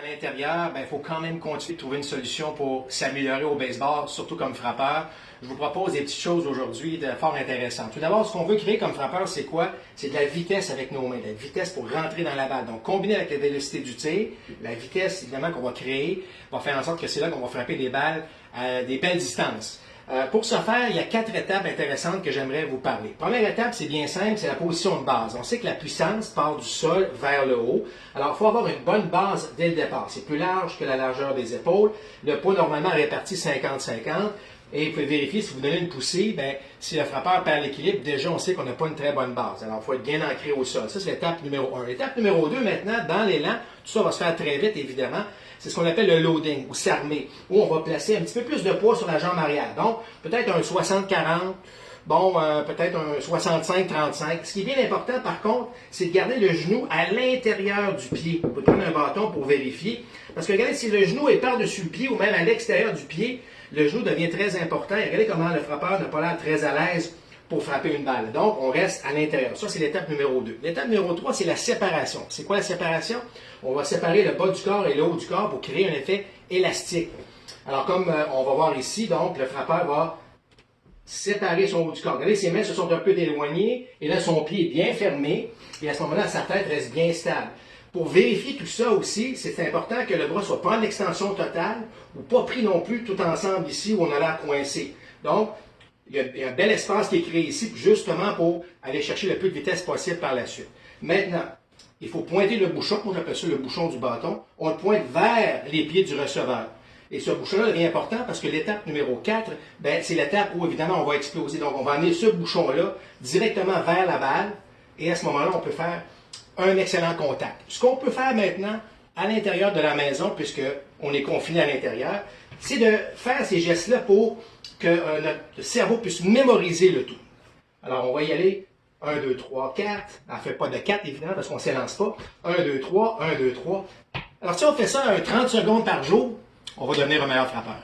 à l'intérieur, il faut quand même continuer de trouver une solution pour s'améliorer au baseball, surtout comme frappeur. Je vous propose des petites choses aujourd'hui fort intéressantes. Tout d'abord, ce qu'on veut créer comme frappeur, c'est quoi? C'est de la vitesse avec nos mains, de la vitesse pour rentrer dans la balle. Donc, combiné avec la vélocité du tir, la vitesse, évidemment, qu'on va créer, va faire en sorte que c'est là qu'on va frapper des balles à des belles distances. Pour ce faire, il y a 4 étapes intéressantes que j'aimerais vous parler. Première étape, c'est bien simple, c'est la position de base. On sait que la puissance part du sol vers le haut. Alors, il faut avoir une bonne base dès le départ. C'est plus large que la largeur des épaules. Le poids normalement réparti 50-50. Et vous pouvez vérifier si vous donnez une poussée, si le frappeur perd l'équilibre, déjà on sait qu'on n'a pas une très bonne base. Alors il faut être bien ancré au sol. Ça, c'est l'étape numéro 1. L'étape numéro 2, maintenant, dans l'élan, tout ça va se faire très vite, évidemment. C'est ce qu'on appelle le loading, ou s'armer, où on va placer un petit peu plus de poids sur la jambe arrière. Donc, peut-être un 60-40, peut-être un 65-35. Ce qui est bien important, par contre, c'est de garder le genou à l'intérieur du pied. Vous pouvez prendre un bâton pour vérifier. Parce que regardez, si le genou est par-dessus le pied ou même à l'extérieur du pied, le genou devient très important. Et regardez comment le frappeur n'a pas l'air très à l'aise pour frapper une balle. Donc, on reste à l'intérieur. Ça, c'est l'étape numéro 2. L'étape numéro 3, c'est la séparation. C'est quoi la séparation? On va séparer le bas du corps et le haut du corps pour créer un effet élastique. Alors, comme on va voir ici, donc, le frappeur va séparer son haut du corps. Regardez, ses mains se sont un peu éloignées et là, son pied est bien fermé et à ce moment-là, sa tête reste bien stable. Pour vérifier tout ça aussi, c'est important que le bras soit pas en extension totale ou pas pris non plus tout ensemble ici où on a l'air coincé. Donc, il y a un bel espace qui est créé ici justement pour aller chercher le plus de vitesse possible par la suite. Maintenant, il faut pointer le bouchon, moi j'appelle ça le bouchon du bâton, on le pointe vers les pieds du receveur. Et ce bouchon-là devient important parce que l'étape numéro 4, c'est l'étape où évidemment on va exploser. Donc on va amener ce bouchon-là directement vers la balle et à ce moment-là, on peut faire un excellent contact. Ce qu'on peut faire maintenant à l'intérieur de la maison, puisqu'on est confiné à l'intérieur, c'est de faire ces gestes-là pour que notre cerveau puisse mémoriser le tout. Alors, on va y aller. 1, 2, 3, 4. Elle ne fait pas de 4, évidemment, parce qu'on ne s'élance pas. 1, 2, 3, 1, 2, 3. Alors, si on fait ça 30 secondes par jour, on va devenir un meilleur frappeur.